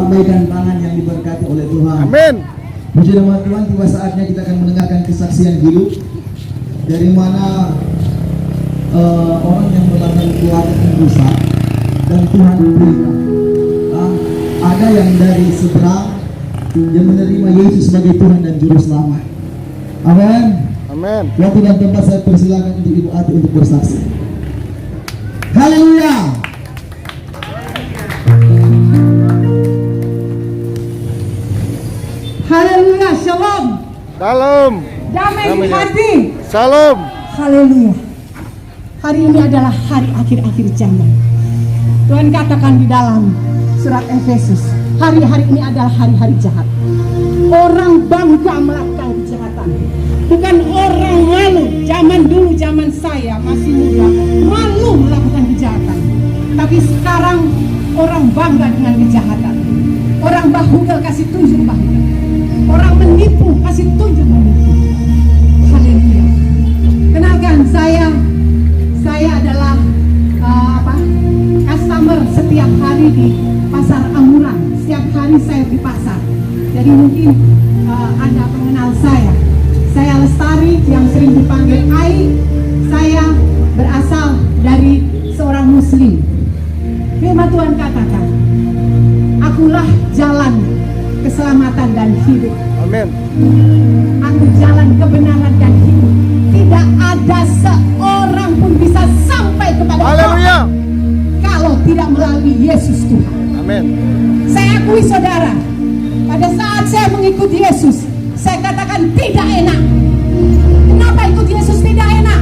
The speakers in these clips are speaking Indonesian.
lambaikan tangan yang diberkati oleh Tuhan. Amin. Puji nama Tuhan, tiba saatnya kita akan mendengarkan kesaksian hidup dari mana orang yang melakukan keluarga dosa dan Tuhan berikan. Ada yang dari seberang yang menerima Yesus sebagai Tuhan dan Juru Selamat. Amin. Amin. Waktu dan tempat saya persilakan untuk Ibu Ati untuk bersaksi. Haleluya. Haleluya, shalom. Salam. Damai di Amin. hati. Salam. Haleluya. Hari ini adalah hari akhir-akhir zaman. Tuhan katakan di dalam surat Efesus, hari-hari ini adalah hari-hari jahat. Orang bangga melakukan kejahatan. Bukan orang malu. Zaman dulu, zaman saya masih muda, malu melakukan kejahatan. Tapi sekarang orang bangga dengan kejahatan. Orang bahugel kasih tunjuk bahugel. Orang menipu kasih tunjuk menipu. Haleluya. Kenalkan, saya adalah customer setiap hari di pasar Amuran. Setiap hari saya di pasar. Jadi mungkin Anda mengenal saya. Saya Lestari yang sering dipanggil Ai. Saya berasal dari seorang Muslim. Firman Tuhan katakan, akulah jalan keselamatan dan hidup. Amin. Aku jalan kebenaran dan hidup. Tidak ada seorang pun bisa sampai kepada Haleluya. Allah kalau tidak melalui Yesus Tuhan. Amin. Saya akui saudara, pada saat saya mengikuti Yesus, saya katakan tidak enak. Kenapa ikut Yesus tidak enak?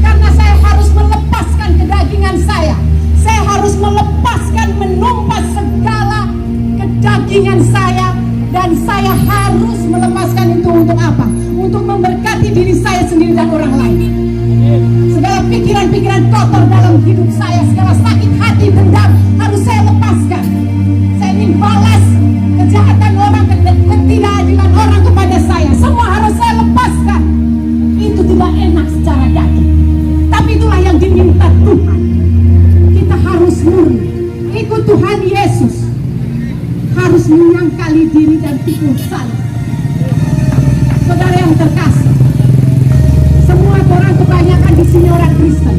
Karena saya harus melepaskan kedagingan saya. Saya harus melepaskan, menumpas segala kedagingan saya. Dan saya harus melepaskan itu untuk apa? Untuk memberkati diri saya sendiri dan orang lain. Segala pikiran-pikiran kotor dalam hidup saya, segala sakit hati, dendam, harus saya lepaskan. Saya ingin balas kejahatan orang, ketidakadilan orang kepada saya. Semua harus saya lepaskan. Itu tidak enak secara daging. Tapi itulah yang diminta Tuhan. Kita harus murni. Ikut Tuhan Yesus. Harus menyangkali diri dan pikul salib. Saudara yang terkasih, semua orang kebanyakan di sini orang Kristen.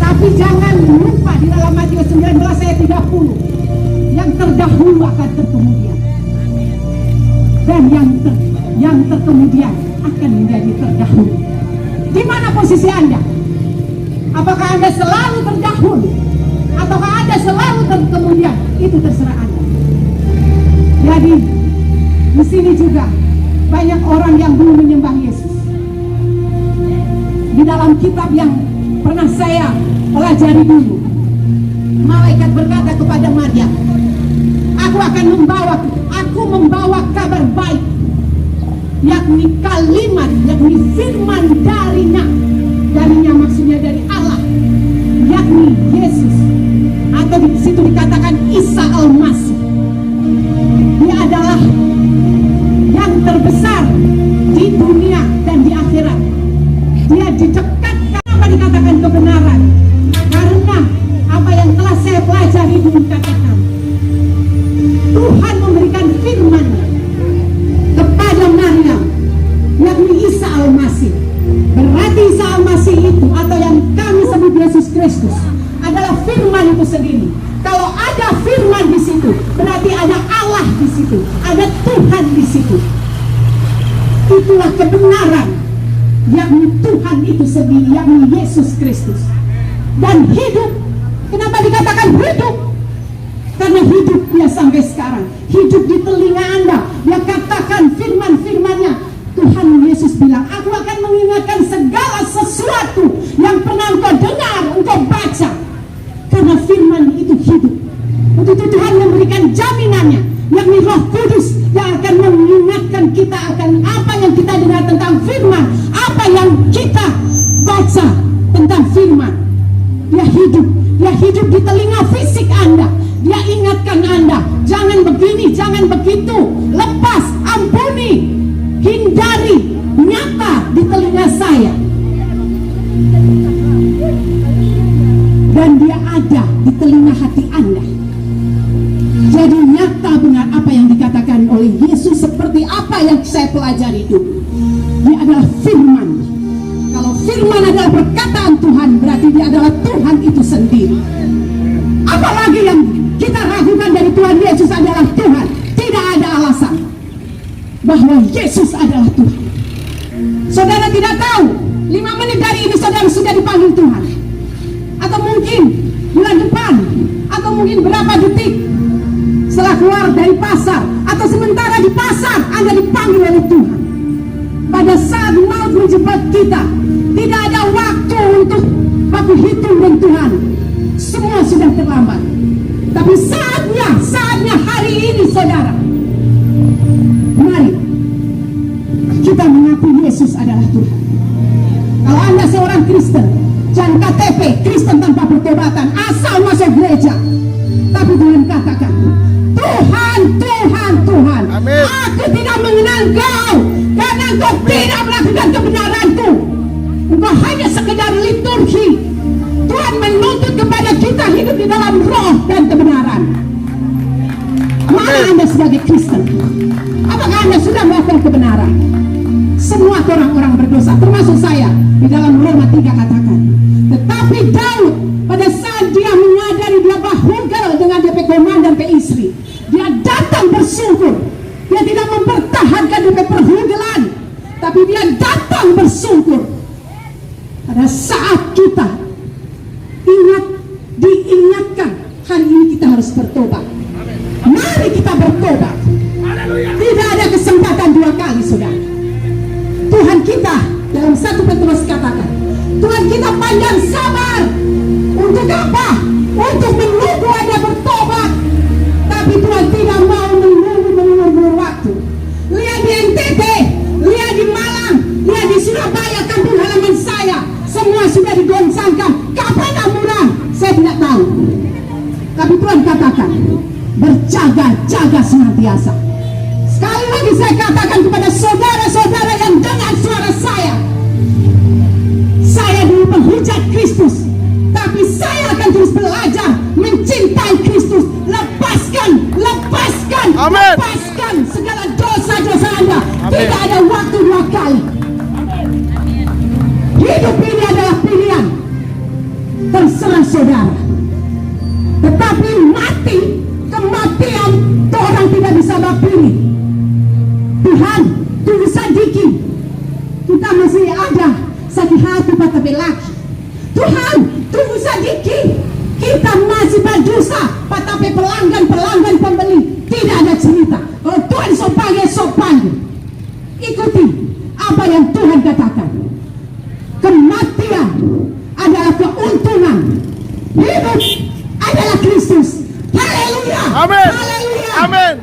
Tapi jangan lupa di dalam Matius 19 ayat 30, yang terdahulu akan terkemudian. Dan yang terkemudian akan menjadi terdahulu. Di mana posisi Anda? Apakah Anda selalu terdahulu? Ataukah Anda selalu terkemudian? Itu terserah Anda. Jadi di sini juga banyak orang yang belum menyembah Yesus. Di dalam kitab yang pernah saya pelajari dulu, malaikat berkata kepada Maryam, aku membawa kabar baik, yakni kalimat, yakni firman darinya maksudnya dari Allah, yakni Yesus, atau di situ dikatakan Isa Al-Masih. Dia adalah yang terbesar di dunia dan di akhirat. Dia didekatkan, apa dikatakan kebenaran? Karena apa yang telah saya pelajari dulu katakan, Tuhan memberikan firman kepada Maryam, yakni Isa Al-Masih. Berarti Isa Al-Masih itu, atau yang kami sebut Yesus Kristus, adalah firman itu sendiri. Kalau ada firman di situ, berarti ada Allah di situ, ada Tuhan di situ. Itulah kebenaran, yakni Tuhan itu sendiri, yakni Yesus Kristus. Dan hidup, kenapa dikatakan hidup? Karena hidupnya sampai sekarang, hidup di telinga Anda. Dia katakan firman-firmannya. Tuhan Yesus bilang, aku akan mengingatkan segala sesuatu yang pernah engkau dengar, engkau baca. Karena firman itu hidup. Untuk itu Tuhan memberikan jaminannya, yakni Roh Kudus yang akan mengingatkan kita akan apa yang kita dengar tentang firman, apa yang kita baca tentang firman. Dia hidup di telinga fisik Anda. Dia ingatkan Anda, jangan begini, jangan begitu, lepas, ampuni, hindari, nyata di telinga saya. Dan dia ada di telinga hati Anda. Jadi nyata benar apa yang dikatakan oleh Yesus, seperti apa yang saya pelajari itu. Dia adalah firman. Kalau firman adalah perkataan Tuhan, berarti dia adalah Tuhan itu sendiri. Apalagi yang kita ragukan dari Tuhan Yesus adalah Tuhan. Tidak ada alasan bahwa Yesus adalah Tuhan. Saudara tidak tahu 5 menit dari ini saudara sudah dipanggil Tuhan, atau mungkin bulan depan, atau mungkin berapa detik setelah keluar dari pasar, atau sementara di pasar Anda dipanggil oleh Tuhan. Pada saat maut menjemput kita, tidak ada waktu untuk baku hitung dengan Tuhan. Semua sudah terlambat. Tapi saatnya hari ini saudara, mari kita mengaku Yesus adalah Tuhan. Kalau Anda seorang Kristen, jangan KTP Kristen tanpa pertobatan, asal masuk gereja. Tapi Tuhan katakan, Tuhan, Tuhan, Tuhan, Amin. aku tidak mengenal Engkau, karena Engkau tidak melakukan kebenaranku. Engkau hanya sekedar liturgi. Tuhan menuntut kepada kita hidup di dalam roh dan kebenaran. Mana Anda sebagai Kristen? Apakah Anda sudah melakukan kebenaran? Semua orang-orang berdosa, termasuk saya. Di dalam Roma 3 katakan. Tetapi Daud, pada saat dia menyadari dia bahugel dengan DP komandan pe istri, dia datang bersungkur. Dia tidak mempertahankan DP perhugelan, tapi dia datang bersungkur. Pada saat kita diingatkan, hari ini kita harus bertobat. Mari kita bertobat. Tidak ada kesempatan 2 kali, saudara. Tuhan kita dalam 1 Petrus katakan, Tuhan kita panjang sabar. Untuk apa? Untuk menunggu Anda bertobat. Tapi Tuhan tidak mau menunggu waktu. Lihat di NTT, lihat di Malang, lihat di Surabaya, kampung halaman saya, semua sudah digoncangkan. Kapan amuran? Saya tidak tahu. Tapi Tuhan katakan, berjaga-jaga senantiasa. Sekali lagi saya katakan kepada saudara-saudara yang dengar suara saya dulu menghujat Kristus, tapi saya akan terus belajar mencintai Kristus. Lepaskan Amin. lepaskan segala dosa-dosa Anda. Amin. Tidak ada waktu 2 kali. Hidup ini adalah pilihan, terserah saudara. Tetapi mati, kematian, orang tidak bisa pilih. Tuhan, tunggu sedikit. Kita masih ada sakit hati tapi lagi. Tuhan, tunggu sedikit. Kita masih berdosa, tapi pelanggan pembeli. Tidak ada cerita. Kalau Tuhan sopanggil. Ikuti apa yang Tuhan katakan. Kematian adalah keuntungan. Hidup adalah Kristus. Haleluya. Amin. Haleluya. Amin.